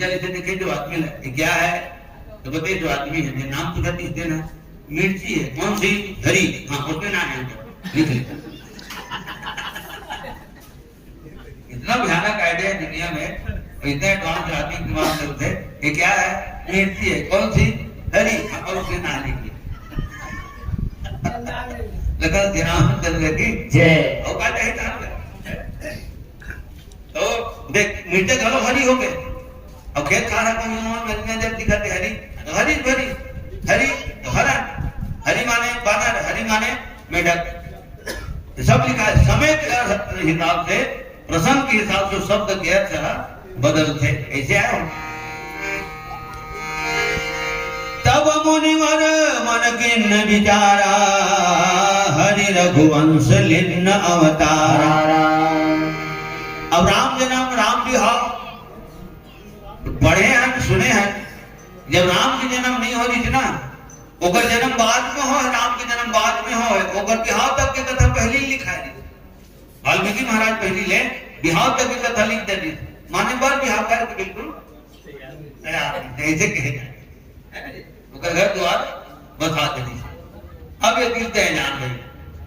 जल इसे देखे जो आदमी है क्या है तो बताइए जो आदमी है नाम तो कहती देना मिर्ची है कौन सी हरी हाँ उसमें नाम है लिख लिखा इतना भयानक आइडिया दुनिया में इतने एडवांस आदमी दिमाग करते ये क्या है मिर्ची है कौन सी हरी और उसमें नाम लिखी लगा जनाब चंद्र की जय और का चाहिए था तो देख मिर्चे घरो हरी हो गए और खेत खाना को में जब दिखाते हरी तो हरी भरी हरी तो हरा हरी माने बानर हरी माने मेढक सब लिखा है समय के हिसाब से प्रसंग के हिसाब से शब्द के अर्थ बदलते ऐसे आए तब मुनिवर मन किन्न विचारा हरि रघुवंश लिन्न अवतारा अब राम जन्म राम विवाह पढ़े हैं सुने हैं जब राम की जन्म नहीं हो रही थी ना ओकर जन्म बाद में हो राम के जन्म बाद में हो ओकर बिहाव तक के कथा पहले ही लिखा है वाल्मीकि महाराज पहले ले बिहाव तक की कथा लिख दे दी माने बार बिहाव कर बिल्कुल ऐसे कहेगा ओकर घर द्वार बसा दे अब ये तीर्थ है जान गई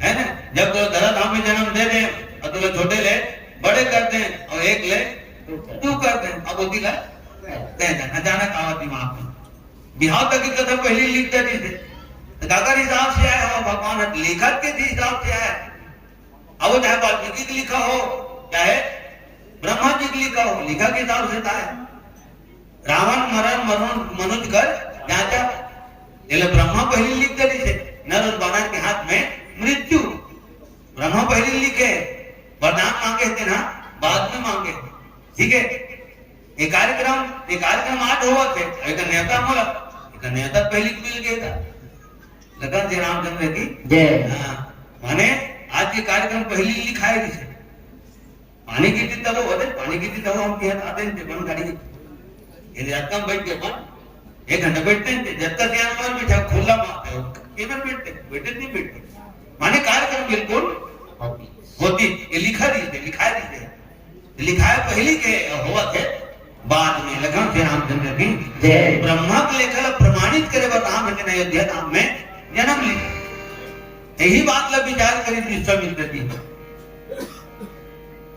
है ना जब तो धरा धाम में जन्म दे दे और तो छोटे ले बड़े करते हैं और एक ले तू करते हैं अब होती ला अचानक आवा दिमाग में बिहार तक की कथा पहले लिख देती थे तो काकर हिसाब से आया हो भगवान लेखक के हिसाब से आया अब वो चाहे वाल्मीकि की लिखा हो चाहे ब्रह्मा जी की लिखा हो लिखा के हिसाब से था रावण मरण मनुज कर जांचा ये ब्रह्मा पहले लिख देती थे नर और बानर के हाथ में मृत्यु ब्रह्मा पहले लिखे वरदान मांगे थे ना बाद में मांगे ठीक है ये कार्यक्रम आज हुआ थे एक नेता बोला एक नेता पहले मिल गया था लगा जय रामचंद्र की जय माने आज के कार्यक्रम पहले लिखाए थे पानी की थी तब होते पानी की थी तब हम क्या आते थे बन गाड़ी ये रात में बैठ के अपन 1 घंटा बैठते थे जब तक यहाँ पर बैठा खुला केवल बैठते नहीं बैठते माने कार्यक्रम बिल्कुल होती ये लिखाए पहले के हुआ थे बाद में लगा फिर रामचंद्र की जय ब्रह्मा के लेखा प्रमाणित करे राम ने अयोध्या धाम में जन्म लिया यही बात ला विचार करी विश्वामित्र की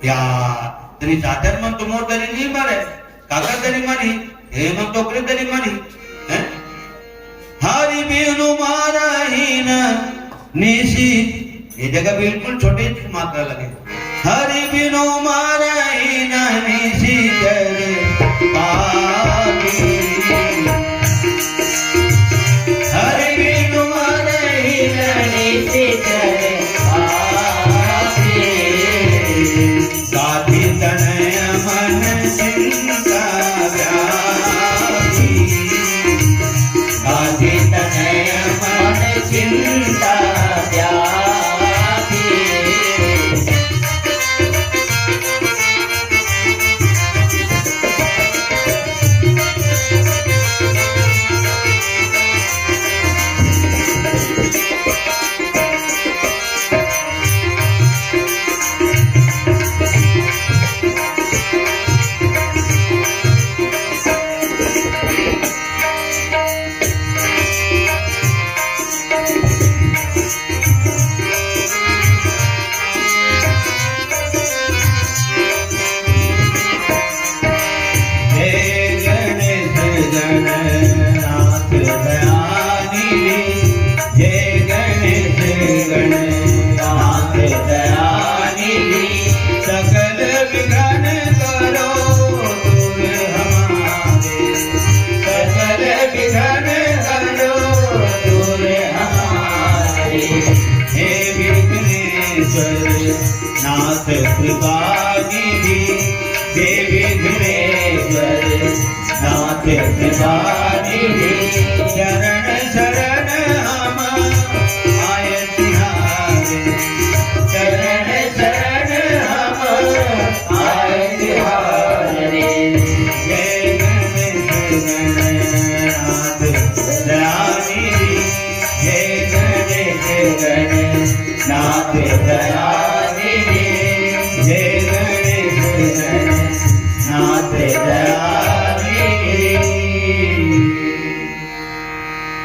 या तेरी साधर मन तो मोर दरी नहीं मरे काका दरी मरी हे मन तो करे दरी मरी हैं हरि बिनु मारहीन निशी ये जगह बिल्कुल छोटी मात्रा लगे हरि बिनु मारहीन निशी करे पापी हरि बिनु मारहीन निशी करे पापी साथी तनय मन चिंता व्यापी साथी तनय मन चिंता व्यापी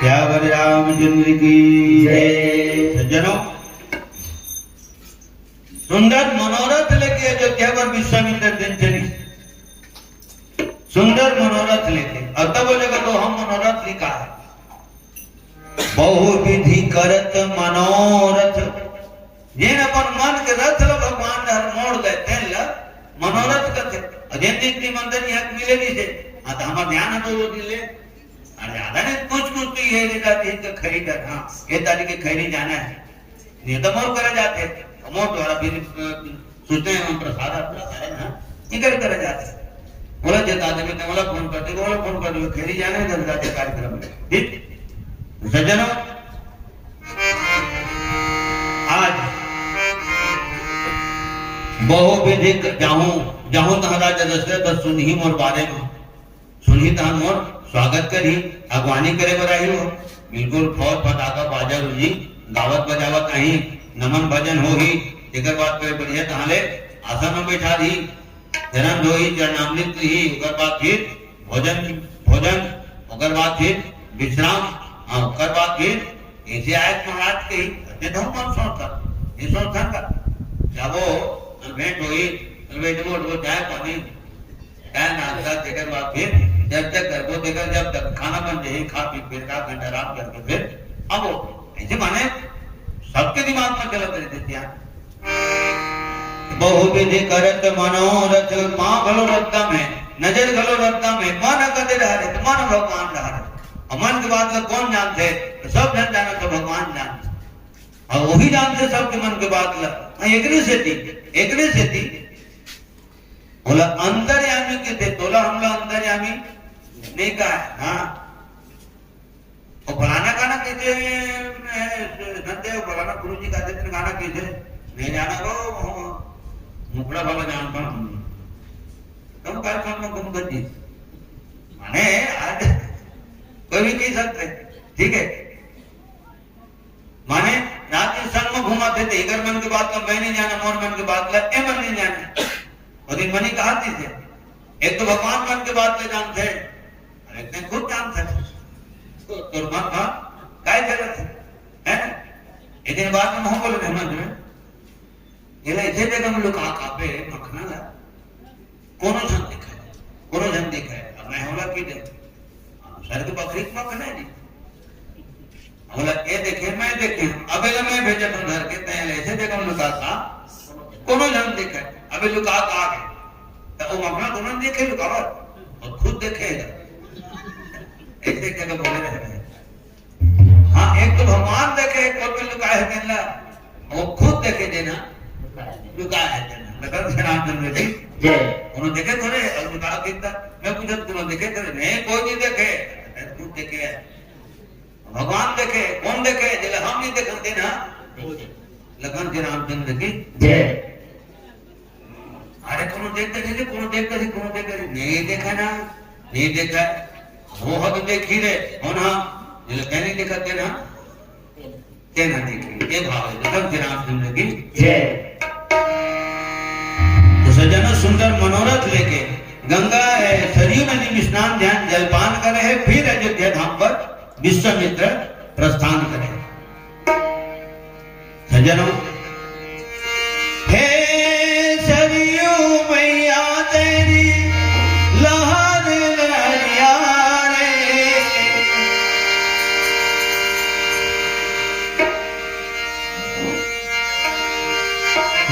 श्यावर रामचंद्र की जय। सज्जनों, सुंदर मनोरथ लेके अयोध्या पर विश्वामित्र दिन चली, सुंदर मनोरथ लेके। और तब बोलेगा तो हम मनोरथ लिखा है, बहुविधि करत मनोरथ, जेन अपन मन के रथ लो भगवान हर मोड़ गए तेन ल मनोरथ करते। अजय इतनी मंदिर यहाँ मिले नहीं थे, हाँ तो हमारा ध्यान है तो वो दिले अरे ज्यादा नहीं, कुछ तो ये लेता थी कि खरीद, हाँ ये तारीख के खरीद जाना है, ये तो मोर करे जाते मोर द्वारा फिर सोचते हैं हम प्रसाद अपना है ना इधर करे जाते। बोला जता दे मैं बोला फोन करते, बोला फोन कर दो खरीद जाना है जब जाते कार्यक्रम में। ठीक सज्जनों, आज बहुविधि जाऊं जाऊं तहाँ राजा दशरथ सुनही मोर बारे में, सुनही तहाँ मोर स्वागत करी, अगवानी करे बराही हो, बिल्कुल फौज पताका बाजा रुजी गावत बजावत आई, नमन भजन हो ही एकर बात करे बढ़िया तहाले आसन में बैठा दी, जन्म धोई चरणामृत ही, ओकर बाद फिर भोजन भोजन, ओकर बाद फिर विश्राम, हाँ ओकर बाद फिर ऐसे आयत महाराज के ही धर्म संस्था ये संस्था का जब वो भेंट हुई भेंट मोड़ वो चाय पानी चाय नाश्ता देकर बाद फिर जब तक घर को देकर जब तक खाना बन जाए खा पी फिर का घंटा आराम करके फिर अब ऐसे माने सबके दिमाग में चलत रहते हैं। बहुविधि करत मनोरथ, माँ भलो रत्ता में नजर भलो रत्ता में मन कदे रहे तो मन भगवान रहे, मन की बात में कौन जानते, तो सब जन जाना तो भगवान जानते, और वही जानते सबके मन की बात ला एकने से थी बोला अंतर्यामी के थे, तोला हमला अंतर्यामी नहीं कहा है, हाँ और फलाना गाना कहते धनदेव फलाना गुरु जी कहते थे गाना कहते नहीं जाना को मुखड़ा वाला जान पर तुम कार्यक्रम में गुम कर दी माने आज कोई भी कह सकते, ठीक है माने रात में संग में घुमाते थे, इधर मन की बात का मैं नहीं जाना, मोर मन की बात ला ए मन नहीं जाना, और दिन मनी कहा थे एक तो भगवान मन की बात ले जानते और एक ने खुद जानते तो मन का काय जरूरत है एक दिन बाद में हम बोले मन में ये ले ऐसे जगह में लोग कापे मखना ला कोनो जन देखा है अब मैं होला की दे सर के बकरी मखना है जी बोला ये देखे मैं देखे अबे मैं भेजा तुम घर के तय ऐसे जगह में लुका था कोनो जन देखा अबे लुका आ गए तो वो अपना दोनों देखे लुकावत और खुद देखेगा ऐसे जगह बोले रहे। हाँ एक तो भगवान देखे एक और भी लुका है देना वो खुद देखे देना लुका है देना लगा जनार्दन जी जय उन्होंने देखे थोड़े और लुका कितना मैं पूछा तुम देखे थोड़े नहीं कोई नहीं देखे खुद देखे भगवान देखे कौन देखे जले हम नहीं देखते ना लगन के रामचंद्र की जय। अरे कोनो देखते नहीं देखा ना नहीं देखा वो हद देखी रे हो ना जले कहने दिखाते ना कहना देखी ये भाव है लगन के रामचंद्र की जय। तो सज्जनों सुंदर मनोरथ लेके गंगा सरयू नदी में स्नान ध्यान जलपान कर रहे, फिर अयोध्या धाम पर विश्वामित्र प्रस्थान करें। सज्जनों हे सरयू मैया तेरी लहर लहरिया रे,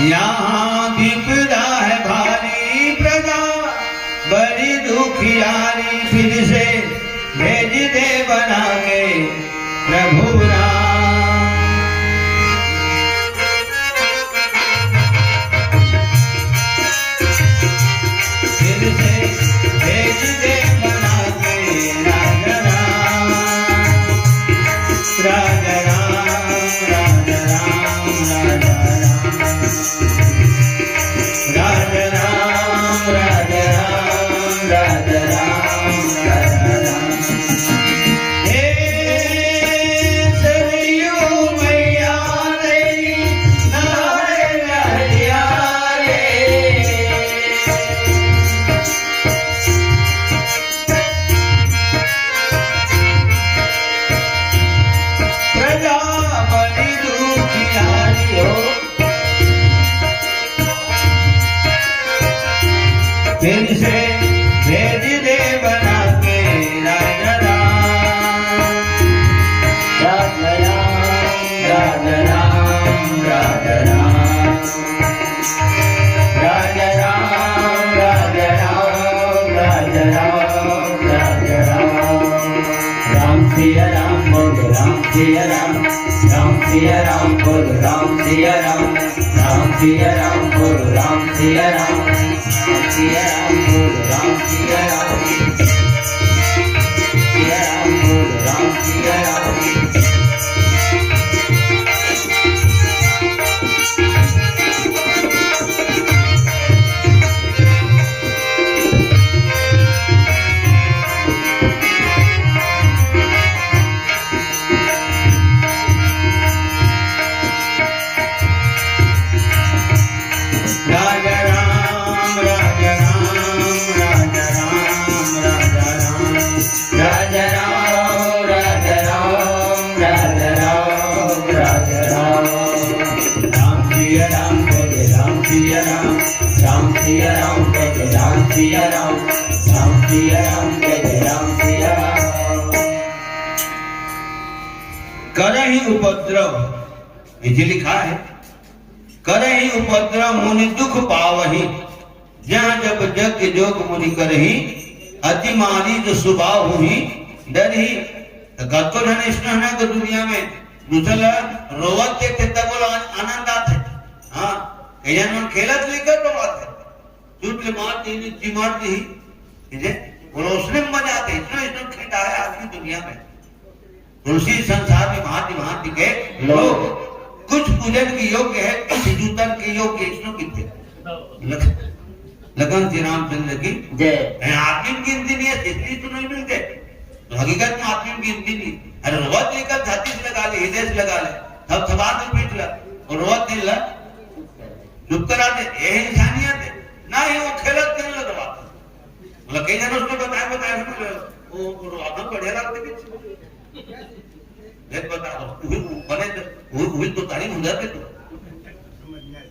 यहाँ विपदा है भारी प्रजा बड़ी दुखियारी, फिर से भेज दे बना के प्रभु राम। फिर से भेज दे बना के राजा राम, राजा राम, राजा राम, राजा राम, राजा राम, राजा राम, राजा राम, राजा राम। सिया राम, राम सिया राम, बोलो राम सिया राम, राम सिया राम, बोलो राम सिया राम, राम सिया राम, बोलो राम सिया राम, सिया राम, बोलो राम सिया राम। राजा राम राजा राम राजा राम राजा राम राजा राम, राजा राम, राजा राम, राजा राम, राम सिया राम बोले राम सिया राम, राम सिया राम, जय राम सिया राम, राम सिया राम, जय राम सिया राम। करहि उपद्रव, इति लिखा है, करहि उपद्रव मुनि दुख पावहि, जहाँ जब जग जोग मुनि करहि, अति मारी जो सुभाव हुई डरहि। तो कतो धन स्नेह को दुनिया में दूसरा रोवत देखते तब बोलो आनंद आते। हाँ कहीं मन खेलत लेकर तो बात है, चूट ले मारती नीची मारती ही, इसे बोलो उसने मजा आते, इतना इतना खेता है आज की दुनिया में। तुलसी संसार में भांति भांति के लोग, कुछ पूजन के योग्य है, कुछ जूतन के योग्य, इसनो कितने लगन श्री रामचंद्र की जय। आदमी की गिनती नहीं है, इसलिए तो नहीं मिलते, तो हकीकत में आदमी की गिनती नहीं। अरे रोवत लेकर छाती से लगा ले, हृदय से लगा ले, तब थबार में पीट ला और रोवत नहीं ला चुप करा दे, यही इंसानियत है ना। ही वो खेलत करने लगा बात, मतलब कई जन उसने बताया वो रोवत बढ़िया लगते देख बता दो बने वो तो तारीफ उधर पे तो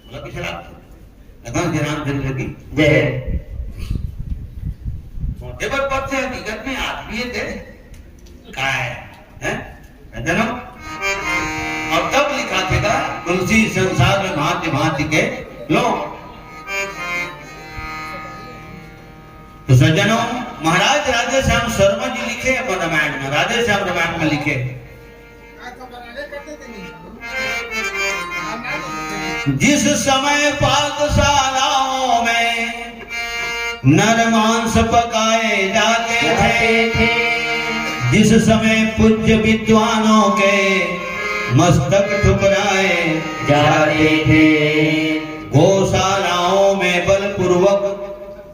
मतलब किसी लगन श्री रामचंद्र की जय। मोटे पद से हकीकत में आदमी थे क्या है जन्म। और तब लिखा था तुलसी संसार में भांति भांति के लोग। तो सज्जनों, महाराज राधे श्याम शर्मा जी लिखे अपन रामायण में, राधे श्याम रामायण में लिखे, जिस समय पाकशालाओं में नर मांस पकाए जाते थे, जिस समय पूज्य विद्वानों के मस्तक ठुकराए जाते थे, गौशालाओं में बलपूर्वक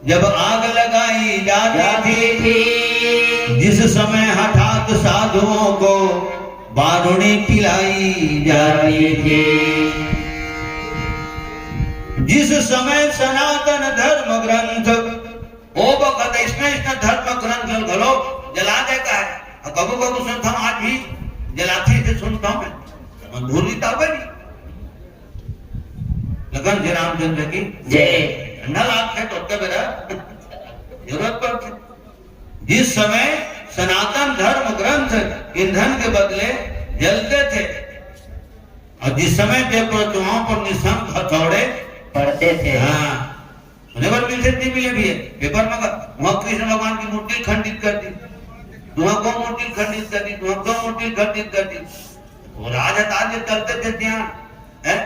जब आग लगाई जाती थी, जिस समय हठात साधुओं को बारूणी पिलाई जाती थी, जिस समय सनातन धर्म ग्रंथ ओ बखत इसने धर्म ग्रंथ घलो जला देता है। कबू कबू सुनता हूँ, आज भी जलाती से सुनता हूँ मैं, मंजूरी तब नहीं। लगन श्री रामचंद्र की जय। न लाते तो मेरा जरूरत पड़ती। जिस समय सनातन धर्म ग्रंथ ईंधन के बदले जलते थे, और जिस समय देवप्रतिमाओं पर निशंक हथौड़े पढ़ते थे। हाँ सुने पर मिलते मिले भी है पेपर में, वहां कृष्ण भगवान की मूर्ति खंडित कर दी, वहां को मूर्ति खंडित कर दी, वहां को मूर्ति खंडित कर दी। वो राजताज करते थे ध्यान है।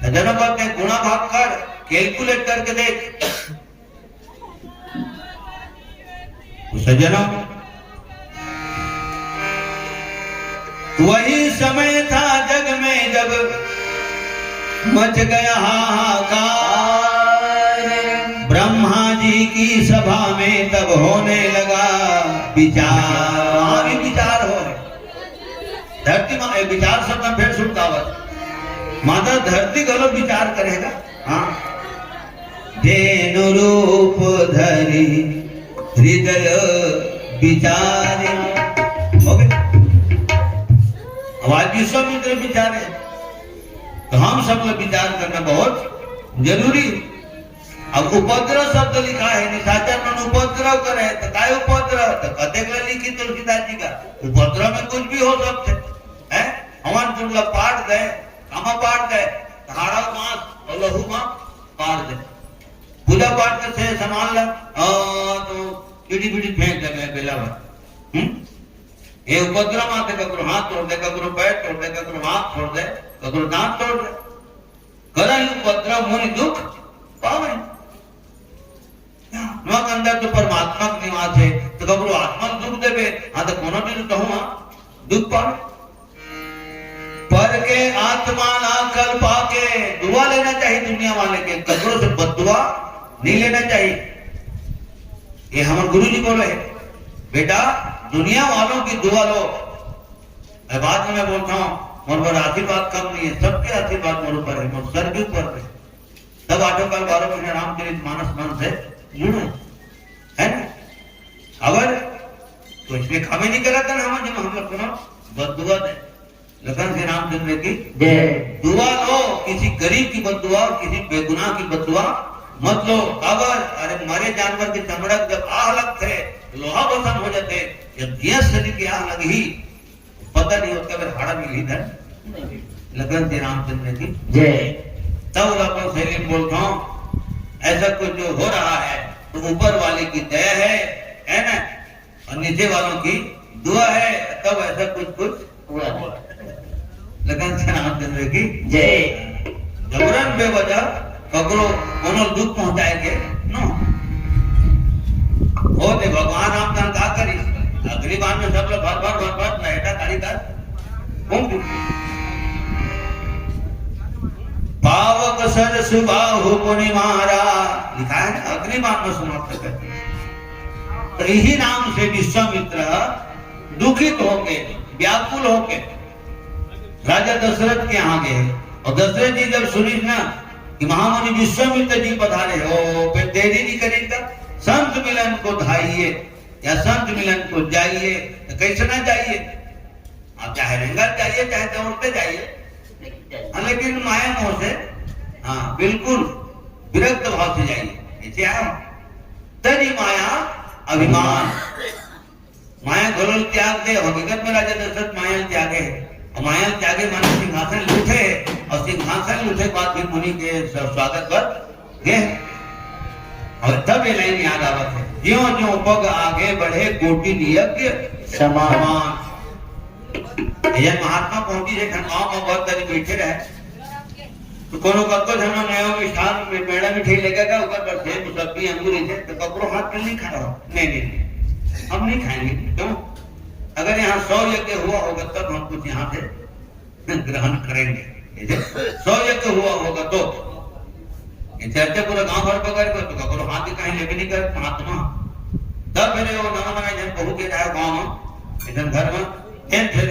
जनक ने गुणा भाग कर कैलकुलेट करके देख। सज्जनों, वही समय था जग में जब मच गया हाहाकार, ब्रह्मा जी की सभा में तब होने लगा विचार। वहां भी विचार हो रहे, धरती में विचार शब्द फिर सुनता हुआ माता धरती गलो विचार करेगा। हाँ धेनु रूप धरी हृदय विचार, हो गए आवाज विश्वामित्र विचार है। तो हम सब लोग विचार करना बहुत जरूरी। अब उपद्रव शब्द लिखा है, निशाचर मन उपद्रव करे तो काय उपद्रव, तो कतेक लिखी तुलसीदास जी का उपद्रव में कुछ भी हो सकते हैं। हवन तुमला पाठ गए, कामा पाठ गए, हाड़ा मांस और लहू मां पाठ गए, पूजा पाठ के संभाल ला तो पीढ़ी पीढ़ी फेंक लगे बेला भर। ये उपद्रव आते ककरो हाथ तोड़ दे, ककरो पैर तोड़ दे, ककरो हाथ तोड़ दे, ककरो दांत तोड़ दे। करई उपद्रव मुनि दुख पावे। नवा के अंदर तो परमात्मा का निवास है, तो ककरो आत्मा दुख देवे, हाँ तो कोनो भी तो कहूँ दुख पावे। पर के आत्मा ना कल पाके दुआ लेना चाहिए दुनिया वाले के, ककरो से बददुआ नहीं लेना चाहिए। ये हमारे गुरु जी बोले बेटा दुनिया वालों की दुआ लो। बाद में मैं बोलता हूँ मोर पर आशीर्वाद कम नहीं है, सबके आशीर्वाद मोर ऊपर है, मोर सर के ऊपर है। तब 8 साल 12 महीने रामचरित मानस मन से जुड़े है ना। अगर तो इसमें खामी नहीं करा था हम जब हम लोग बददुआ दे। लखन श्री रामचंद्र की दुआ लो, किसी गरीब की बददुआ, किसी बेगुनाह की बददुआ मत लो। अगर अरे मरे जानवर के चमड़ा जब आग लगते लोहा बसन हो जाते, जब 10 शरीर की आग लगी पता नहीं होता अगर हाड़ा मिली था। लखन श्री रामचंद्र की जय। तब लोगों से बोलता हूँ ऐसा कुछ जो हो रहा है तो ऊपर वाले की दया है ना, और नीचे वालों की दुआ है, तब ऐसा कुछ हुआ है। लखन श्री रामचंद्र की जय। जबरन बेवजह ककरो कोनो दुख पहुंचाएंगे नो हो दे। भगवान राम का का करी अगली बार में सब लोग भर नहटा तारी कर पावक सर सुबाहु मुनि मारा, लिखा है ना अगली बार में समर्थ है। तो यही नाम से विश्वामित्र दुखित होके व्याकुल होके राजा दशरथ के यहाँ गए। और दशरथ जी जब सुनी ना कि महामुनि विश्वामित्र जी पधारे हो, फिर देरी नहीं करेगा, संत मिलन को धाइए या संत मिलन को जाइए। तो कैसे ना जाइए, आप चाहे रेंगा जाइए चाहे दौड़ते जाइए, लेकिन माया मोह से हाँ बिल्कुल विरक्त भाव से जाइए। ऐसे आओ तरी माया अभिमान, माया घोल त्याग दे। हकीकत में राजा दशरथ माया त्यागे है, और माया त्यागे माने सिंहासन लूटे, और सिंहासन लूटे बाद भी मुनि के स्वागत कर गए। और तब ये लाइन याद आवत है, ज्यों ज्यों पग आगे बढ़े कोटि नियज्ञ समान। ये महात्मा पहुंची है गांव में बहुत सारी बैठे रहे, तो कोनो कतो जनो नयो मिष्ठान में पेड़ा मिठाई लेके का ऊपर पर से सब्जी अंगूर है, तो कपड़ो हाथ में नहीं खा रहा। नहीं हम नहीं खाएंगे। क्यों? अगर यहाँ 100 यज्ञ हुआ होगा तब हम कुछ यहाँ से ग्रहण करेंगे। 100 यज्ञ हुआ होगा तो चर्चा पूरा गांव भर पकड़ कर तो करो हाथ कहीं लेके नहीं कर महात्मा। तब फिर वो नवा नवा जन बहू के रहा गाँव में इधर घर में फिर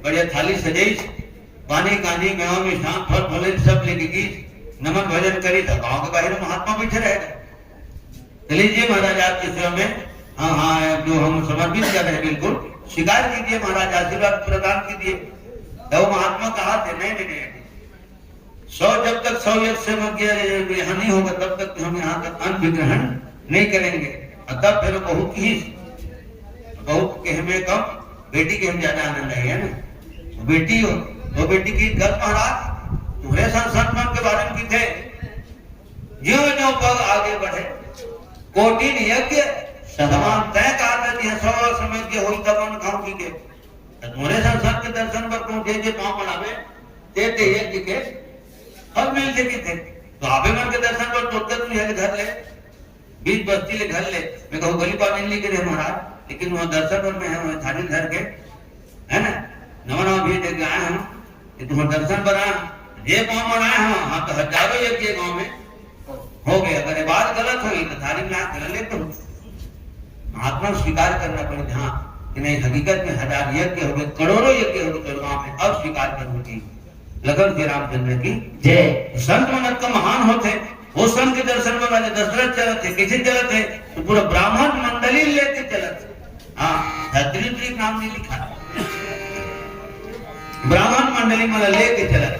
बढ़िया थाली सजाई, पानी कानी मेवा मिष्ठान फल फले सब लेके की नमन भजन करी। था गाँव के बाहर महात्मा बैठे रहेगा। लीजिए महाराज आपके सेवा में हाँ हाँ जो हम समर्पित कर रहे हैं बिल्कुल स्वीकार कीजिए महाराज, आशीर्वाद प्रदान कीजिए। तो महात्मा कहा थे नहीं 100 जब तक 100 यज्ञ से यहाँ नहीं होगा तब तक हम यहाँ तक अन्न विग्रहण नहीं करेंगे। और तब फिर बहू के हमें कम बेटी के हम ज्यादा आनंद है ना। बेटी हो तो बेटी की गत महाराज तुम्हारे संसद मन के बारे में की थे, ज्यों ज्यों पग आगे बढ़े कोटि यज्ञ समान तय कहते 100 समय के होई तब खाऊ की के तुम्हारे संसद के दर्शन पर पहुंचे जे पांव बनावे ते यज्ञ के फल मिल सके थे। तो आबे मन के दर्शन पर तो तक तुझे घर ले 20 बस्ती ले घर ले। मैं कहूँ गली पानी नहीं करे महाराज, लेकिन वहाँ दर्शन पर में है वहाँ थाली धर के है ना नवा नवा भी देख आए हम कि तुम्हारे दर्शन पर आए ये पाँव बनाए हम। हाँ तो हजारों यज्ञ गाँव में हो गए। अगर ये बात गलत हुई तो थाली में आग कर लेते हो। महात्मा स्वीकार करना पड़े हाँ कि नहीं हकीकत में 1000 यज्ञ हो गए, करोड़ों यज्ञ हो गए गाँव में, अब स्वीकार करने की। लखन श्री रामचंद्र की जय। संत मनत का महान होते, वो संत के दर्शन में राजा दशरथ चलत थे। कैसे चलत है तो पूरा ब्राह्मण मंडली लेके चलत। हाँ धत्रित्री नाम नहीं लिखा, ब्राह्मण मंडली मतलब लेके चलत।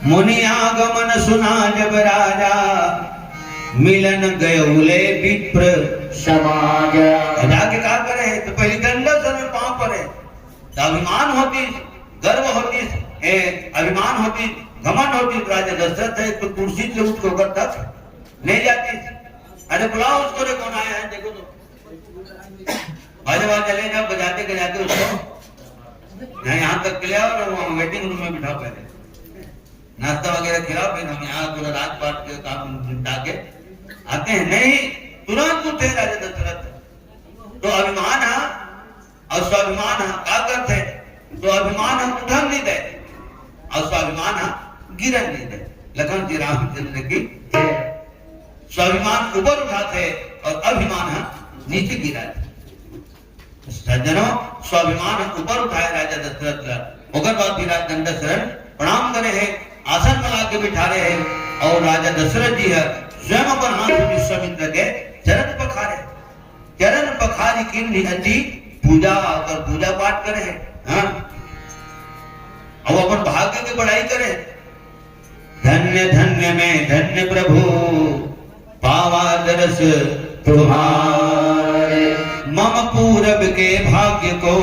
मुनि आगमन सुना जब राजा मिलन गयोले विप्र समाज। जाके क्या करे तो पहले दंडक समय पांव पड़े तो अभिमान होती, गर्व होती, अभिमान होती, घमंड होती। तो राजा दशरथ है तो कुर्सी से उठ होकर तक नहीं जाती। अरे बुलाओ उसको रे कौन आया है देखो तो बाजा बाजा ले जाओ, बजाते बजाते उसको यहाँ तक ले आओ और वहाँ वेटिंग रूम में बिठाओ, पहले नाश्ता वगैरह खिलाओ, फिर हम यहाँ पूरा राजपाट के काम निपटा के आते हैं। नहीं, तुरंत उठे राजा दशरथ। तो अभिमान है और स्वाभिमान है क्या करते, तो अभिमान हम उठन नहीं दे और स्वाभिमान हम गिरन नहीं दे। लखन जी रामचंद्र की स्वाभिमान ऊपर उठाते और अभिमान हम नीचे गिराते। सज्जनों, स्वाभिमान ऊपर उठाए राजा दशरथ, ओकर बाद भी राज दंड शरण प्रणाम करे है, आसन में लाके बिठा रहे हैं और राजा दशरथ जी है स्वयं अपन हाथ में विश्वामित्र के चरण पखारे, चरण पखारी की अति पूजा और पूजा पाठ करे है। हाँ? और अपन भाग्य की बढ़ाई करे। धन्य धन्य में धन्य प्रभु पावा दरस तुम्हारे, मम पूरब के भाग्य को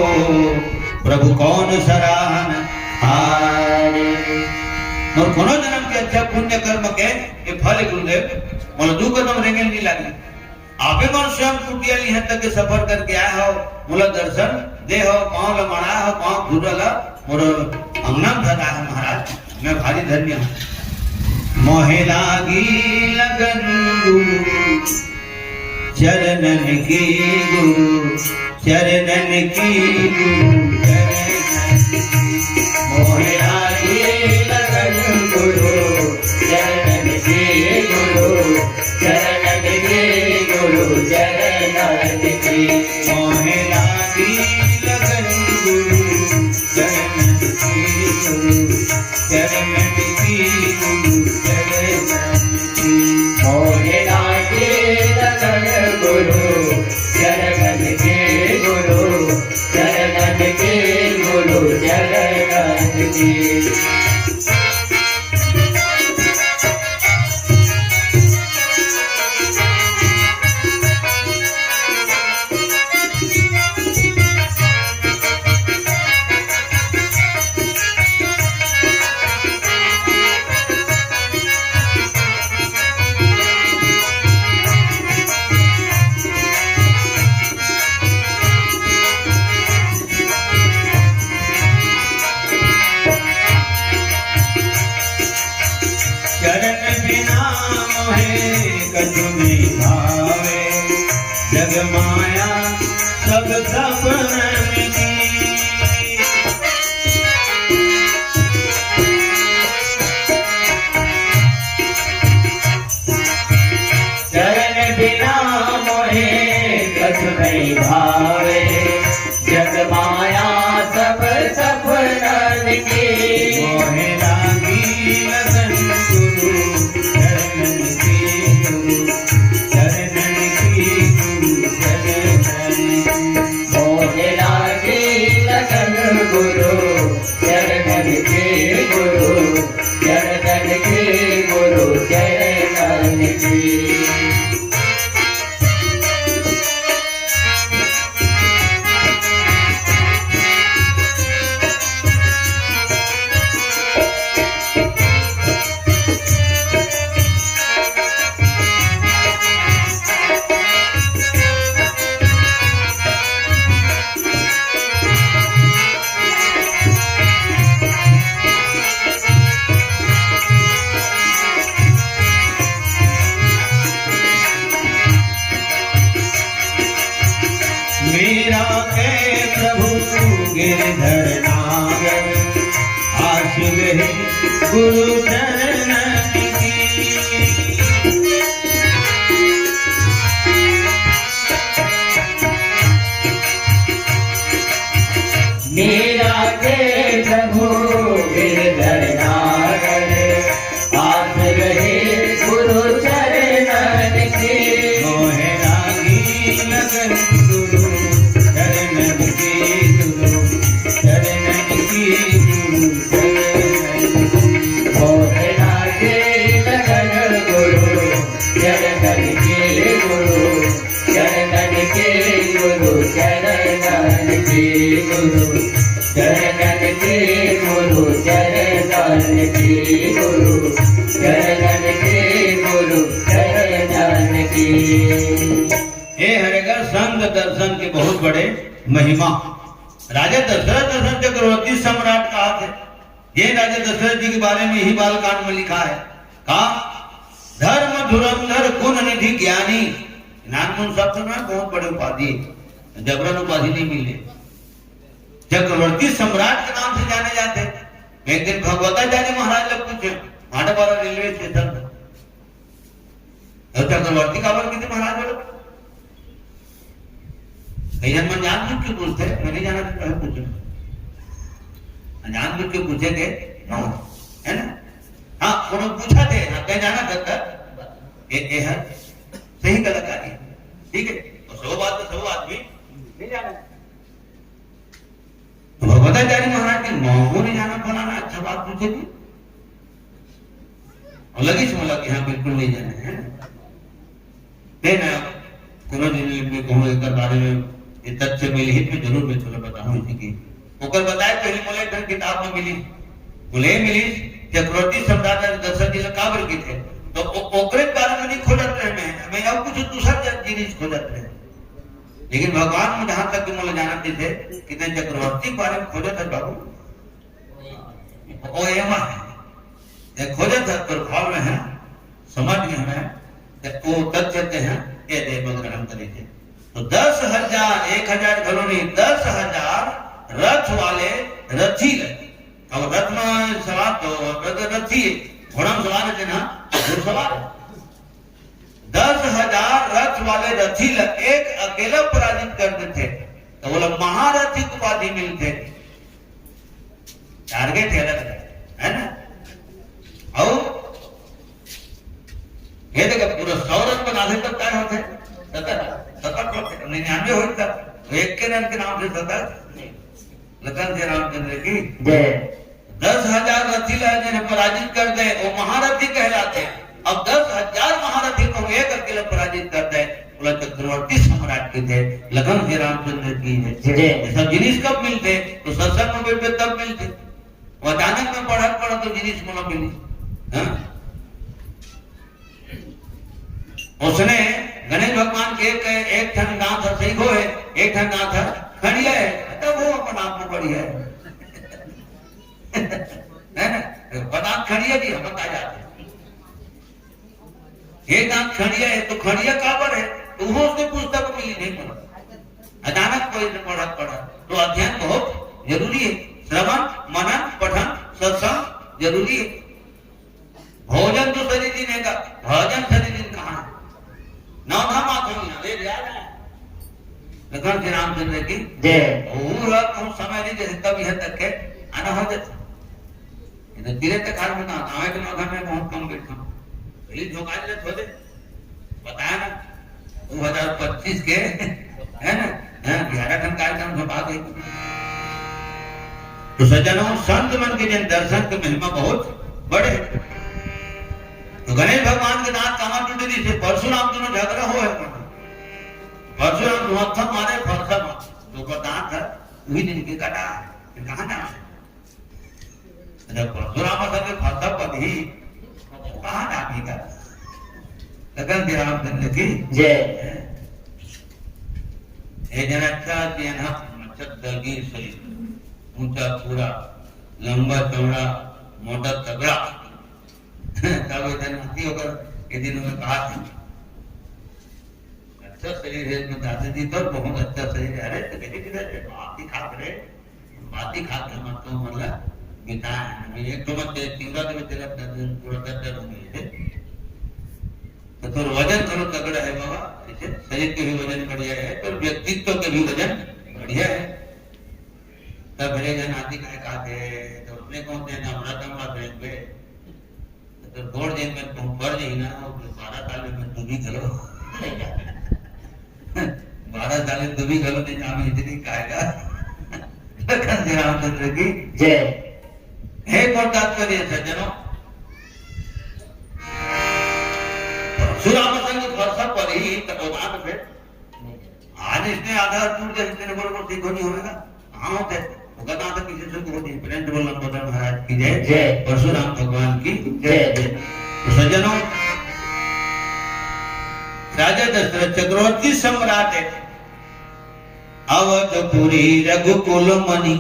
प्रभु कौन सराहन हारे। और कोनो जन्म के अच्छा पुण्य कर्म के ये फल गुरुदेव मोला दू कदम रेंगे नहीं लगे। आपे मन स्वयं कुटिया ली तक के सफर करके आया हो, मोला दर्शन दे हो, पांव लमड़ा हो, पांव धुरला और अंगना धरा है महाराज, मैं भारी धन्य हूँ। मोहे लागी लगन गुरु चरणन की गुरु, चरणन की गुरु मोहे लागी लगन गुरु चरणन की गुरु, चरणन की गुरु, चरणन की। मोहे लागी लगन गुरु चरणन की गुरु, चरणन की गुरु, चरणन की। मोहे लागी लगन गुरु चरणन की गुरु, चरणन की गुरु, चरणन की। जग माया सब सपनन की, चरण बिना मोहे कछु नहीं भावे, जग माया सब सपनन की। मोहे लागी लगन गुरु चरणन की गुरु, चरणन की गुरु, चरणन। मोहे लागी लगन गुरु चरणन की गुरु, चरणन की गुरु, चरणन की। मेरा के प्रभु गिरधर नागर, आस गही गुरु चरणन की। मेरा के प्रभु गिरधर नागर, आस रहे गुरु चरणन की। मोहे लागी लगन गुरु चरणन की गुरु, चरणन की गुरु, चरणन की। मोहे लागी लगन गुरु चरणन की गुरु, चरणन की गुरु, चरणन की गुरु, चरणन की गुरु, चरणन की गुरु, चरणन की गुरु, चरणन की। हे हरिगर संग दर्शन के बहुत बड़े महिमा। राजा दशरथ चक्रवर्ती सम्राट कहा थे, ये राजा दशरथ जी के बारे में यही बालकांड में लिखा है। कहा धर्म धुरंधर गुण निधि ज्ञानी, नानमुन शब्द में बहुत बड़े उपाधि, जबरन उपाधि नहीं मिले, चक्रवर्ती सम्राट के नाम से जाने जाते। एक दिन भगवताचार्य महाराज लोग पूछे भाटापारा रेलवे स्टेशन पर, चक्रवर्ती का वर्ग कितने महाराज बोलो, कई जन मन जान बुझ के पूछते, मैं नहीं जाना तो पूछे, जान बुझ के पूछेंगे है ना। हाँ उन्होंने पूछा थे, कहीं जाना करता ये है सही कलाकारी, ठीक है, और सब बात तो सब आदमी नहीं जाना। तो भगवताचार्य महाराज के मोह ने जाना बनाना अच्छा बात पूछे थी, और लगी समझ कि हाँ बिल्कुल नहीं जाना है ना। कोनो दिन में कहूँ एक बारे में ये तथ्य मिली हित में जरूर मैं थोड़ा बताऊं इसी की। ओकर बताए पहले मोले फिर किताब में मिली, बोले मिली चक्रवर्ती सम्राट दशरथ जी काबर की थे, तो ओकरे बारे में नहीं खोजत रहे, मैं अब कुछ दूसरा चीज खोजत रहे। लेकिन भगवान में जहां तक मोले जानते थे कितने चक्रवर्ती के बारे में खोजत है बाबू, ओ एमा है खोजत है पर भाव में है, समझ में हमें वो तथ्य हैं ये देवल ग्रहण करे थे। तो 10,000 1,000 घरों नहीं 10,000 रथ वाले रथी लगे। अब रथ में सवार तो रथी घोड़ा में सवार थे ना, घुड़सवार 10,000 रथ वाले रथी एक अकेला पराजित कर देते तो बोला महारथी को उपाधि मिलते। टारगेट है ना। और ये देखा पूरा 100 रन बना दे तब क्या होते 99 होता एक के रन के नाम से 70 लखन जी रामचंद्र की जय। 10,000 रथी जिन्हें पराजित कर दे वो महारथी कहलाते। अब 10,000 महारथी को एक अकेले पराजित कर दे बोला चक्रवर्ती सम्राट के थे लखन जी रामचंद्र की जय। सब जिनिस कब मिलते तो सत्संग में बैठे तब मिलते, वो अचानक में पढ़ा तो जिनिस मोला मिली। उसने गणेश भगवान के एक ठन नाथ सही हो है, एक ठन नाथ खड़िया है, तब वो अपन आप में बढ़िया है ना। पदार्थ खड़िया भी हम बता जाते, एक नाथ खड़िया है तो खड़िया काबर है तो वो उसने पुस्तक मिली नहीं पढ़ा, अचानक कोई ने पढ़ा तो अध्ययन बहुत जरूरी है, श्रवण मनन पठन सत्संग जरूरी है। भोजन तो शरीर जीने का, भोजन शरीर दिन कहाँ है, नौधा लखन श्री रामचंद्र की जय। समय नहीं जैसे तब यह तक के आना हो जाता धीरे तक हार बता आवे के नौधा में बहुत कम बैठा पहले झोंका दे थोड़े बताया ना 2025 के है ना 11 घंटा कार्यक्रम झोंका गई। तो सज्जनों संत मन के जन दर्शन के महिमा बहुत बड़े। तो गणेश भगवान के नाथ कामा टूटे थी से परशुराम दोनों झगड़ा हो है, परशुराम धोखा मारे फरसा जो का दांत है वही दिन के काटा कहां जाना जब परशुराम संगे फरसा पर ही कहां जाएगा। लगन श्री रामचंद्र की जय। ये जन अच्छा दिन है मच्छर दलगीर शरीर ऊंचा पूरा लंबा चौड़ा मोटा तगड़ा तब इतनी होकर ये दिन में कहा था अच्छा शरीर है में दादी जी तो बहुत अच्छा शरीर है। अरे तो कहते किधर बाती खा करे बाती खा कर मत तो मतलब बिता है एक दो मत तीन रात में तेरा पूरा दर्द होंगे तो वजन थोड़ा तगड़ा है बाबा, इसे शरीर के भी वजन बढ़िया है तो व्यक्तित्व के भी वजन बढ़िया है। तब भले जन आदि कहते तो उसने कौन थे ना बड़ा कमरा बैंक पे तो गोड़ दिन में तुम पढ़ जाई ना 12 साल में तू भी चलो 12 साल में तू भी चलो नहीं नाम इतनी कहेगा। लखन श्री रामचंद्र की जय। हे और तात्पर्य सज्जनों सुराम संग फरसा पर ही तपोदान पे आज इसने आधार टूट जाए तेरे बरोबर देखो नहीं होगा हाँ होते गदा तक किसी से बहुत इंपॉर्टेंट बोलना पड़ता महाराज की जय जय परशुराम भगवान की जय जय। तो सज्जनों राजा दशरथ चक्रवर्ती सम्राट है अवधपुरी रघुकुल मणि।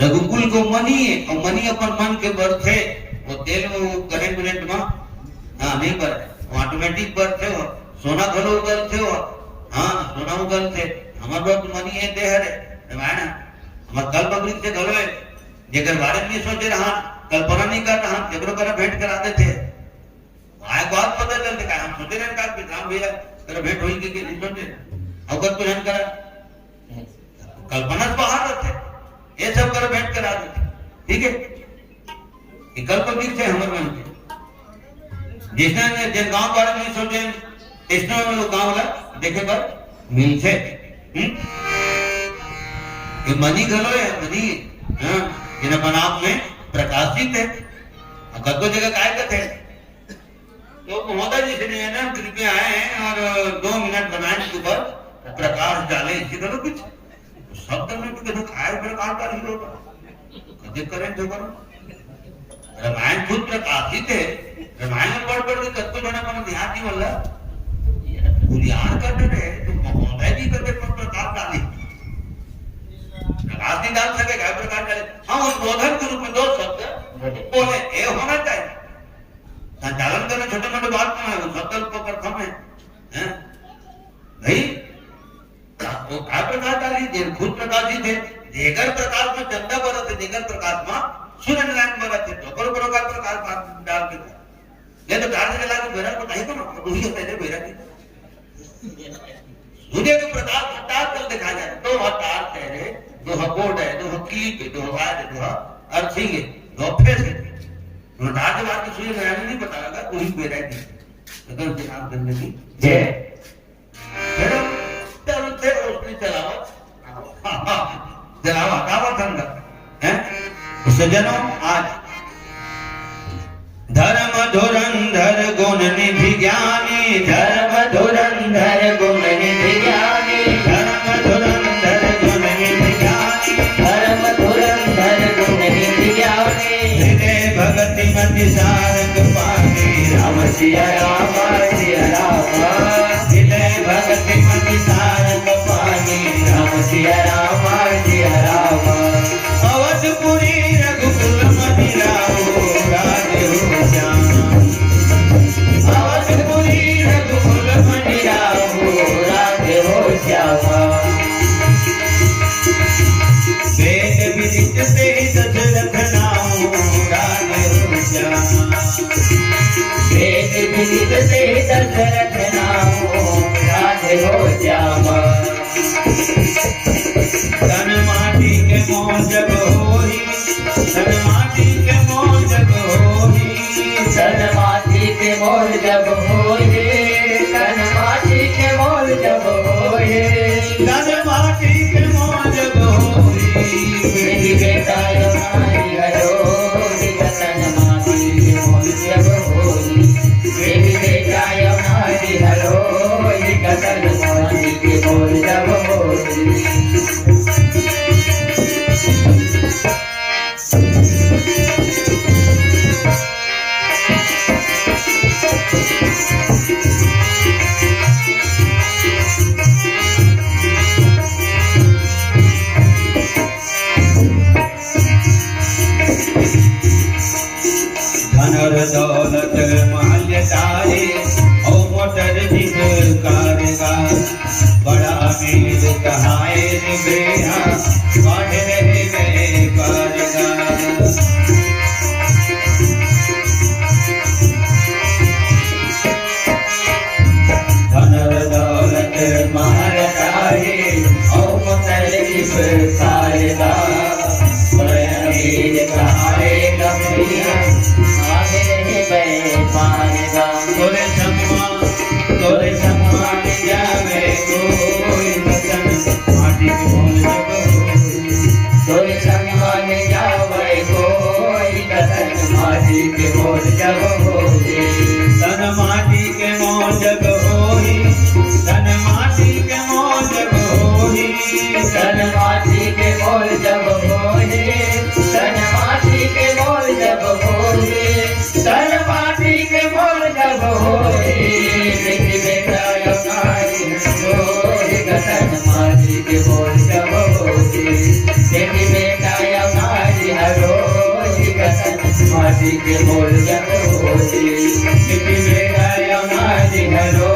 रघुकुल को मणि है और मणि अपन मन के बर्थ है। वो तेल में वो करंट मिनट में हाँ नहीं पर ऑटोमेटिक बर्थ है। वो सोना घलो उगल थे। वो हाँ सोना उगल थे। हमारे बर्थ मणि है देह है रामायण हमारे कल्प वृक्ष से घलो है। जेकर बारे में सोचे रहा कल्पना नहीं कर रहा जगरो कर भेंट करा देते आए बात पता चलते का हम सोचे रहे का राम भैया कर भेंट होई कि नहीं सोचे अवगत को जन करा कल्पना से बाहर रहते ये सब कर भेंट करा देते। ठीक है ये कल्प वृक्ष है हमारे मन के जिसने जिन गांव बारे में सोचे इसने लोग गांव वाला देखे पर मिलते ये मनी घलो है मनी हाँ जिन अपन आप में प्रकाशित है कतो जगह काय कहते हैं तो महोदय जी से ना कृपया आए हैं और 2 मिनट रामायण के ऊपर प्रकाश डाले इसी तरह कुछ शब्द में तो कहते काय प्रकाश डाल ही होगा कदे करें तो करो रामायण खुद प्रकाशित है। रामायण में पढ़ के कतो जना मन ध्यान नहीं वाला बुनियाद करते रहे तो महोदय जी करके प्रकाश डाले प्रकाश नहीं डाल सके काय प्रकाश डाले। हाँ उद्बोधन के रूप में 2 शब्द बोले ये होना चाहिए। संचालन करना छोटे मोटे बात नहीं है शब्द को प्रथम है भाई वो काय प्रकाश डाली जे खुद प्रकाशित है जेकर प्रकाश में चंदा बरत है जेकर प्रकाश में सूर्य नारायण बरत है तो बरो का प्रकाश डाल के ये तो डाल के लागे बेरा को नहीं को ना वही होता है बेरा की सूर्य के प्रकाश हटा कर दिखाया जाए तो हटा है दो हकोट है दो हकीक है दो हवाद है दो अर्थिंग है दो फेस है हटा के बाद सूर्य नारायण नहीं बताएगा वही बेरा की अगर जनाब करने की जय फिर चलते उसने जलावा हटावा ठंडा है सज्जनों आज धर्म धुरंधर गुण निधि ज्ञानी धर्म धुरंधर गुण निधि ज्ञानी धर्म धुरंधर गुण निधि ज्ञानी धर्म धुरंधर गुण निधि ज्ञानी हृदय भगति मति सारंग पानी राम सिया राम हृदय भगति मति सारंग पानी राम सिया राम अवधपुरी रघुकुल मणि राहो राधे हो श्याम अवधपुरी रघुकुल मणि राहो राधे हो श्याम वेद विदित से दशरथ नाम राधे हो श्याम वेद विदित से दशरथ नाम राधे हो श्याम तन माटी के मोह जग होई तन माटी के मोह जग होई तन माटी के मोह जग होई तन माटी के मोह जग होई तन माटी के मोह जग होई मेरी बेटा नारी हरो तन माटी के मोह जग होई मेरी बेटा नारी हरो तन माटी के मोह जग होई। धनर दौलत माल्यतारे और मोटर जिस कारगा बड़ा अमीर कहाए बेहा बढ़ रहे गए कारगा धनर दौलत माल्यतारे और मोटर जिस कारगा बड़ा अमीर कहाए बेहा तोरे सम्मान जावे कोई वतन माटी के मोल जग होई तोरे सम्मान जावे कोई वतन माटी के मोल जग होई तन माटी के मोल जग होई तन माटी के मोल जग होई तन माटी के मोल जग होई तन माटी के मोल जग होई तन माटी के मोल जग होई बेटा नारी हो गतन माटी के मोल जब होती मिट्टी में गया माटी घरो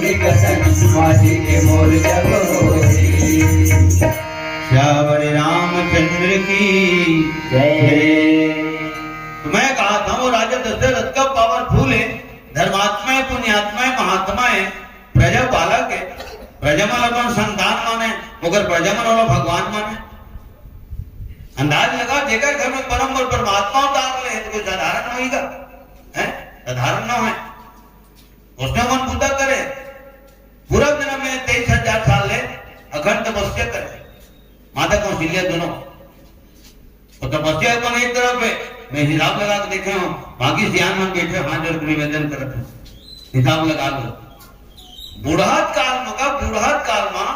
निकसन माटी के मोल जब होती। श्यावर रामचंद्र की जय। तो मैं कहा था वो राजा दशरथ का पावरफुल है, धर्मात्मा है, पुण्यात्मा है, महात्मा है, प्रजा बालक है, प्रजमल अपन संतान माने मगर प्रजमल वाला भगवान माने। अंदाज लगा देखा घर में परम और परमात्मा उतार ले तो कोई साधारण होगा है, साधारण न है। उसने मन बुद्धा करे पूरा दिन में 23,000 साल ले अखंड तपस्या करे, माता कौशल्या दोनों तो तपस्या अपन एक तरफ है। मैं हिसाब लगा के देखे हूँ बाकी सियान में बैठे हाथ जोड़ निवेदन करते हैं, हिसाब लगा लो बूढ़ात काल में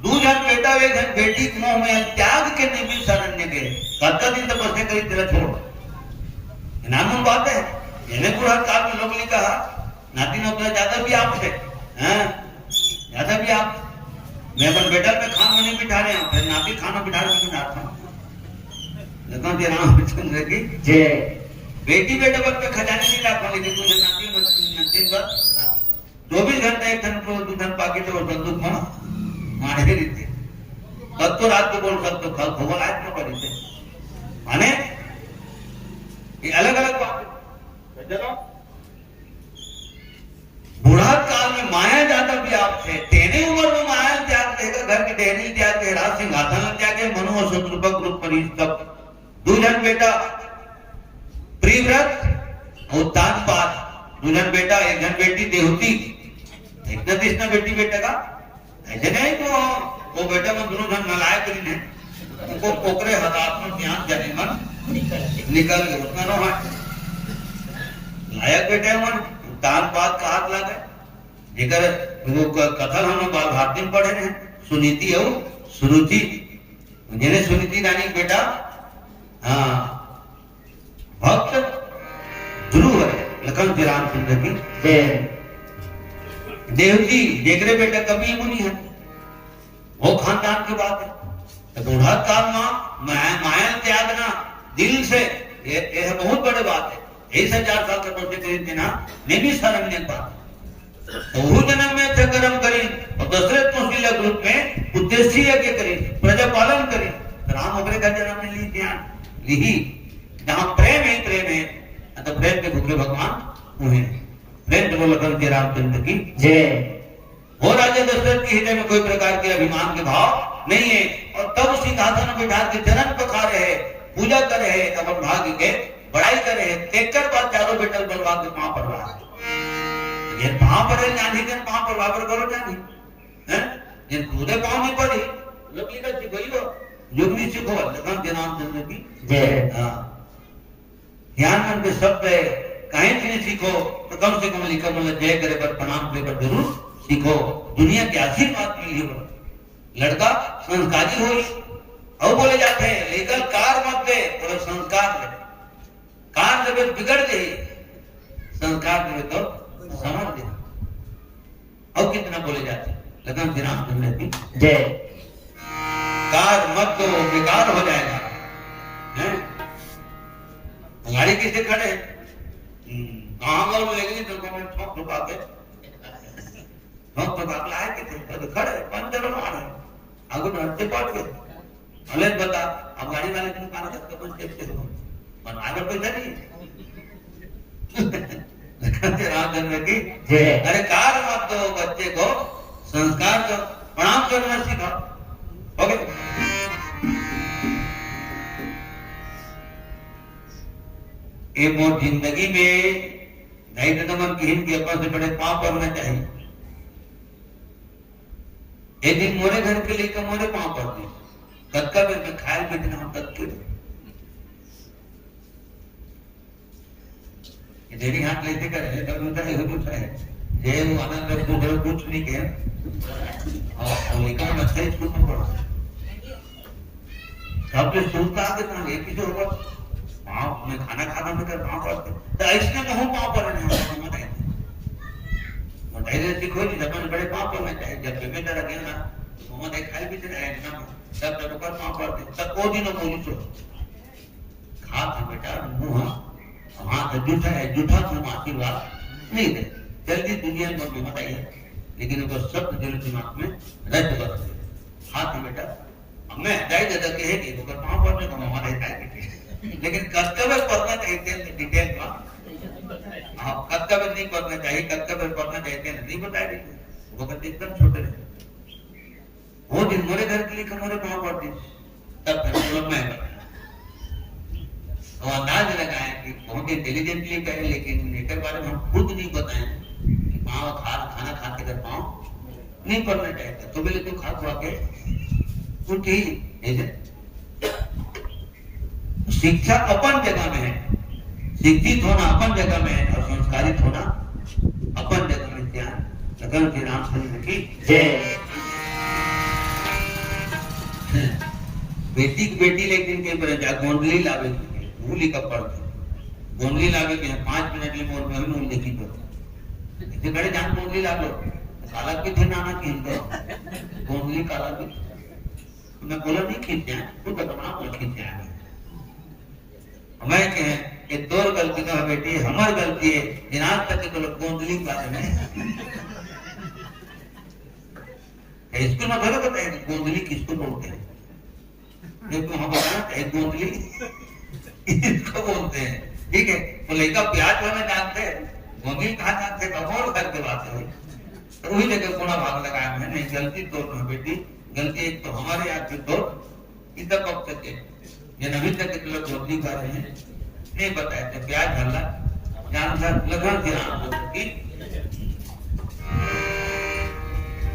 दू जन बेटा एक जन बेटी के मुंह में त्याग के नहीं शरण्य के कत्ता दिन तपस्या करी तेरा छोड़ नाम बात है। इन्हें बूढ़ात काल में लोग ने कहा नाती नौकरा ज्यादा भी आपसे ज्यादा भी आप मैं अपन बेटा पे खाना नहीं बिठा रहे हैं फिर नाती खाना बिठा के बिठाता हूँ। रामचंद्र की जय। बेटी बेटा पर पे खजाने नहीं रखा लेकिन मुझे नाती पर 24 घंटे एक धन को दो धन पाके तो बंदूक में मारे रहते तब तो रात को बोल सकते कल खबर आज न पड़ी थे माने ये अलग अलग बात। बुढ़ात काल में माया ज्यादा भी आप थे तेने उम्र में माया त्याग देगा घर के डेहनी त्याग के राज सिंहासन त्याग के मनु और शत्रुपक रूप परिस तब दूजन बेटा प्रिव्रत और तानपात दूजन बेटा एक जन बेटी देवती एक न तीसना बेटी बेटा का ऐसे नहीं तो वो बेटा में दोनों जन नलायक नहीं है उनको पोकरे हदात में ध्यान जाने मन निकल गए उतना ना है लायक बेटे मन तानपात का हाथ लगे जेकर वो कथन हम बाल भारती में पढ़े हैं सुनीति और सुरुचि जिन्हें सुनीति रानी बेटा हाँ भक्त ध्रुव है लखन श्री रामचंद्र की देवजी जेकरे बेटा कवि मुनि है वो खानदान की बात है। तो बूढ़ा काल माया त्यागना दिल से ये बहुत बड़ी बात है। 23,000 साल तपस्या करी देना भी शरण्य बात तो जन्म में थे कर्म करी और दशरथ कौशल्या ग्रुप में उद्देश्य यज्ञ करी प्रजा पालन करी राम अपने का जन्म ली ध्यान ली जहां प्रेम है तो प्रेम के भूखे भगवान उन्हें प्रेम तो लखन के रामचंद्र की जय। वो राजा दशरथ के हृदय में कोई प्रकार के अभिमान के भाव नहीं है और तब सिंहासन में बिठा के चरण पखारे है पूजा करे है अपन भाग्य के बड़ाई करे है देखकर बाद चारों बेटल बलवा के पांव पर रहा ये पांव पर जानी के पांव पर वापर करो जानी हैं ये खुदे पांव नहीं पड़ी लोग लिखा सिखोई हो युगनी सिखो लखन के रामचंद्र की जय। हां ध्यान मन पे सब पे कहीं भी सीखो तो कम से कम लिखा मतलब जय करे पर प्रणाम करे पर जरूर सीखो दुनिया की आशीर्वाद मिली हो लड़का संस्कारी हो और बोले जाते हैं लेकर कार मत दे और संस्कार दे कार जब बिगड़ गई संस्कार दे तो समझ दे और कितना बोले जाते हैं लखन श्री रामचंद्र की जय। कार मत दो बेकार हो जाएगा हैं गाड़ी किसे खड़े कहां पर लेके तो मैं ठोक ठोका के लाए के तो खड़े पंचर मार आगु नड़ते पाट के भले बता अब गाड़ी वाले को कान तक तो कैसे हो पर आगे पैसा नहीं रामचंद्र की जय। अरे कार मत दो बच्चे को संस्कार दो प्रणाम करना सिखाओ ओके। ये मोर जिंदगी में नहीं तो मन की हिंद के अपन से बड़े पांव पड़ना चाहिए। एक दिन मोरे घर के लेकर मोरे पांव पड़ते कत्का में खायल बेचना हम तक देरी हाथ लेते कर तब उनका ये कुछ है ये आनंद कुछ नहीं किया और लेकर मैं अच्छा स्कूल में पढ़ा सबने सोचता है कि एक ही होगा पाँव में खाना खाता में कर पाँव पड़ते तो ऐसे कहूँ पाँव पर नहीं धैर्य सीखो नहीं जब बड़े पाँव पड़ना चाहिए जब बेटा रखे ना तो वहाँ खाई भी रहेगा तब तब पाँव पड़ते तब वो दिनों बोली तो खा था बेटा मुँह हाँ तो जूठा तुम आशीर्वाद नहीं दे जल्दी दुनिया में बताइए, लेकिन वो शब्द दिल दिमाग में रह कर हाथ में बेटा मैं जाए दादा कहे कि तो पाँव पड़ने को हमारे है, लेकिन कर्तव्य पढ़ना चाहिए डिटेल में। हाँ कर्तव्य नहीं पढ़ना चाहिए, कर्तव्य पढ़ना चाहिए नहीं बताया देते वो कहते एकदम छोटे रहे वो दिन मेरे घर के लिए हमारे पाँव पड़ती तब फिर मैं तो अंदाज लगाए कि बहुत इंटेलिजेंटली कहे, लेकिन एक बारे में हम खुद नहीं बताए कि पाँव खाना खाते कर पाँव नहीं पड़ना चाहिए। तो बोले तू खा खुआ के तो ठीक शिक्षा अपन जगह में है, शिक्षित होना अपन जगह में है और संस्कारित होना अपन जगह में। ध्यान लगन श्री रामचंद्र की जय। बेटी लेकिन के पर जा गोंडली लावे भूली का पड़ती गोंडली लावे के 5 मिनट में मोर में मूल देखी तो इसे बड़े जान गोंडली लावे काला के थे नाना की गोंडली काला की मैं बोला नहीं खींचा तू तो बना बोल खींचा मैं कहे कि तोर गलती का बेटी हमार गलती है दिनाज तक तो लोग गोंडली बारे में स्कूल में भले बताए गोंडली किसको बोलते हैं, देखो हम बताना गोंडली इसको बोलते हैं, ठीक है। तो लड़का प्याज वाला जानते हैं गोंडली कहाँ जानते हैं और करके बात है तो वही जगह कोना भाग लगाया मैं नहीं गलती तो बेटी गलती एक तो हमारे यहाँ की तो इधर कब तक है ये अभी तक के लोग गोंडली कर रहे हैं नहीं बताए थे प्याज भरला जान सर लगन की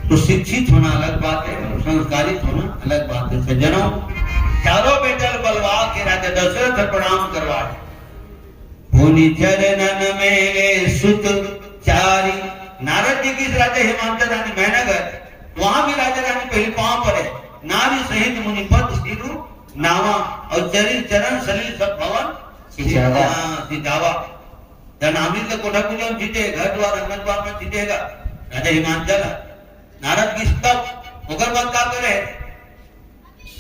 तो शिक्षित होना अलग बात है, संस्कारित होना अलग बात है। सज्जनों चारों बेटल बलवा के राजा दशरथ प्रणाम करवाए पुनि चरणन मेले सुत चारी। नारद जी की राजा हिमांत रानी महनगर वहां भी राजा रानी पहले पांव पर है नारी सहित मुनिपद सिरु नावा और चरण सलील सब भवन सिजावा नामी का कोठा पूजा जीते घर द्वार अंगन द्वार में जीतेगा राजा हिमांचल नारद की तब मगर बात क्या करे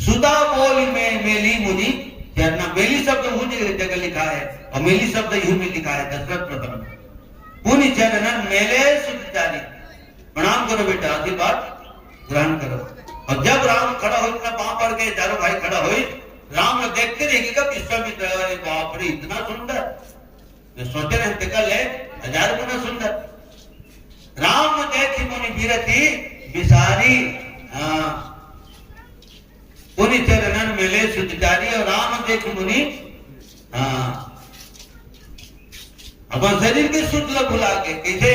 सुधा बोली में मेली मुनि चरना मेली शब्द मुझे जगह लिखा है और मेली शब्द यू में लिखा है दशरथ प्रथम पुनि चरणन मेले सुधारी प्रणाम करो बेटा आशीर्वाद ग्रहण करो। और जब राम खड़ा हो इतना पांव पड़ गए चारों भाई खड़ा हो राम ने देखते देखिएगा विश्वामित्र बाप रे इतना सुंदर जो सोचे रहे निकल है 1000 गुना सुंदर राम देखी मुनि विरति विसारी पुनि चरणन मिले सुचारी और राम देखी मुनि अपन शरीर के शुद्ध भुला के कैसे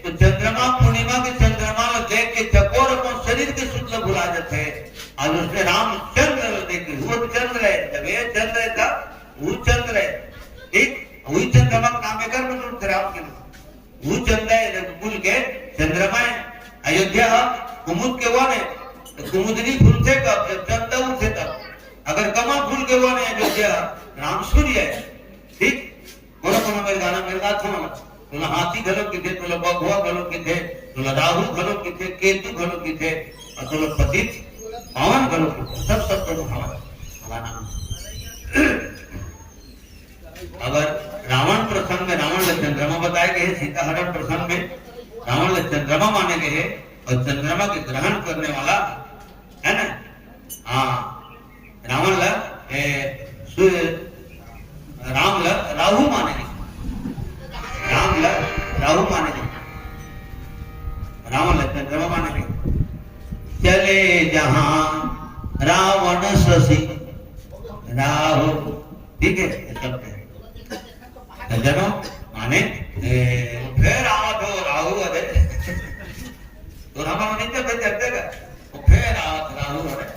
तो चंद्रमा पूर्णिमा के चंद्रमा देख के चकोर अपन शरीर के शुद्ध भुला जाते हैं। आज उसने राम चंद्र देख के वो चंद्र है जब ये चंद्र है था वो चंद्र है ठीक वही चंद्रमा काम है कर मतलब खराब के वो चंद्र है कुल के चंद्रमा है अयोध्या कुमुद के वन है तो कुमुदनी फूल थे कब जब चंद्र उठे तब अगर कमा फूल के वन है अयोध्या राम सूर्य है ठीक कोना कोना मेरे गाना मेरे गाथ होना तुला हाथी घलो की थे तुला बघुआ घलो की थे तुला राहु घलो की थे केतु घलो की थे और तुला पतित पवन घलो की थे सब तो हमारा नाम। अगर रावण प्रसंग में रावण ने चंद्रमा बताए गए सीता हरण प्रसंग में रावण ने चंद्रमा माने गए और चंद्रमा के ग्रहण करने वाला है ना रावण राम राहु माने राम राहु माने रावण चंद्रमा माने गए चले जहां रावण शशि राहु ठीक है सब जनों माने फिर आवत हो राहु अरे तो हमारा नित्य पे चलतेगा फिर आवत राहु अरे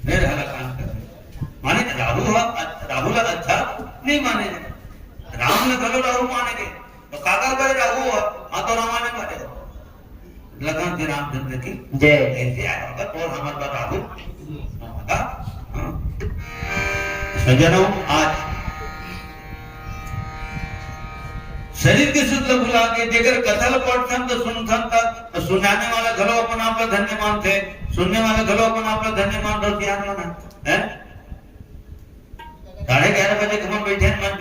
फिर हला काम कर माने राहुल अच्छा नहीं माने राम ने गलो राहु माने के तो काकर करे राहु हाँ तो ना माने माने लगन श्री रामचंद्र की जय ऐसे आया होगा तो हमारे राहु होगा। सज्जनों आज शरीर के शुद्ध भुला के जेकर कथल पढ़थन तो सुनथन तक तो सुनाने वाला घलो अपन आप धन्यवान थे सुनने वाला घलो अपन आप धन्यवान रहो ध्यान माना है 11:30 बजे हम बैठे मन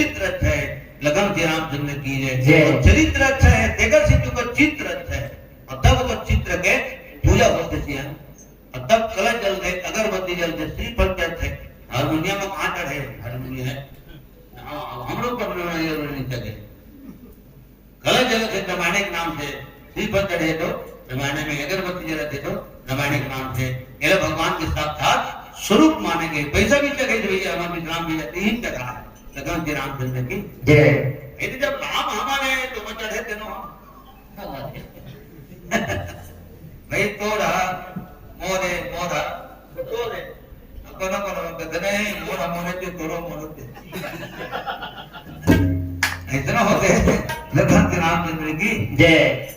चरित्र अच्छा है लगन श्री रामचंद्र की जय। जय। चरित्र अच्छा है तेगर से जो चित्र अच्छा है और तब तो चित्र के पूजा होते थी और तब कलश जल गए अगरबत्ती जलते श्रीफल चढ़ते हारमोनियम में कहाँ चढ़े हारमोनियम है हम लोग पर नहीं चढ़े कलश जल से रामायण के नाम से श्रीफल चढ़े तो रामायण में अगरबत्ती जलाते तो रामायण के नाम से ये भगवान के साक्षात स्वरूप मानेंगे पैसा भी चढ़े भैया हमारे राम भी जाते ही चढ़ा है लगन श्री रामचंद्र की जय। यदि जब राम हमारे तो मैं चढ़े तेनो भाई तोड़ा मोरे मोरा तोरे कोना कोना गदने मोरा मोरे ते तोरो मोरे इतना होते लगन श्री रामचंद्र की जय।